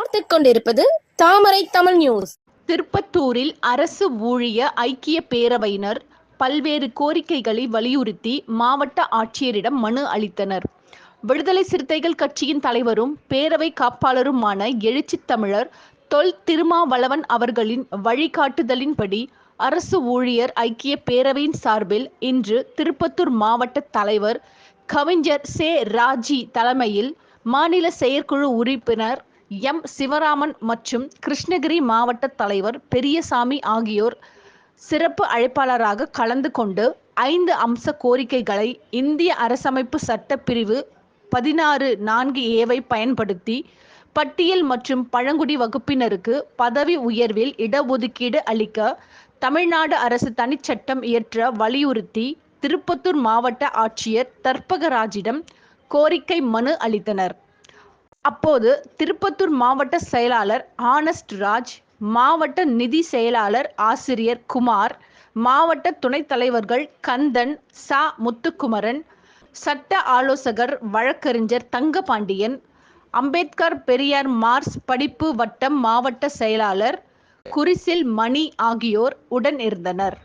பார்த்துக் கொண்டிருப்பது தாமரை தமிழ் நியூஸ். திருப்பத்தூரில் அரசு ஊழிய ஐக்கிய பேரவையினர் பல்வேறு கோரிக்கைகளை வலியுறுத்தி மாவட்ட ஆட்சியரிடம் மனு அளித்தனர். விடுதலை சிறுத்தைகள் கட்சியின் தலைவரும் பேரவை காப்பாளருமான எழுச்சி தமிழர் தொல் திருமாவளவன் அவர்களின் வழிகாட்டுதலின்படி அரசு ஊழியர் ஐக்கிய பேரவையின் சார்பில் இன்று திருப்பத்தூர் மாவட்ட தலைவர் கவிஞர் சே. ராஜி தலைமையில் மாநில செயற்குழு உறுப்பினர் எம். சிவராமன் மற்றும் கிருஷ்ணகிரி மாவட்ட தலைவர் பெரியசாமி ஆகியோர் சிறப்பு அழைப்பாளராக கலந்து கொண்டு 5 அம்ச கோரிக்கைகளை இந்திய அரசமைப்பு சட்ட பிரிவு 16(4)A பயன்படுத்தி பட்டியல் மற்றும் பழங்குடி வகுப்பினருக்கு பதவி உயர்வில் இடஒதுக்கீடு அளிக்க தமிழ்நாடு அரசு தனிச்சட்டம் இயற்ற வலியுறுத்தி திருப்பத்தூர் மாவட்ட ஆட்சியர் தர்பகராஜிடம் கோரிக்கை மனு அளித்தனர். அப்போது திருப்பத்தூர் மாவட்ட செயலாளர் ஆனஸ்ட் ராஜ், மாவட்ட நிதி செயலாளர் ஆசிரியர் குமார், மாவட்ட துணைத் தலைவர்கள் கந்தன், ச. முத்துக்குமரன், சட்ட ஆலோசகர் வழக்கறிஞர் தங்கபாண்டியன், அம்பேத்கர் பெரியார் மார்ஸ் படிப்பு வட்டம் மாவட்ட செயலாளர் குறிசில் மணி ஆகியோர் உடன் இருந்தனர்.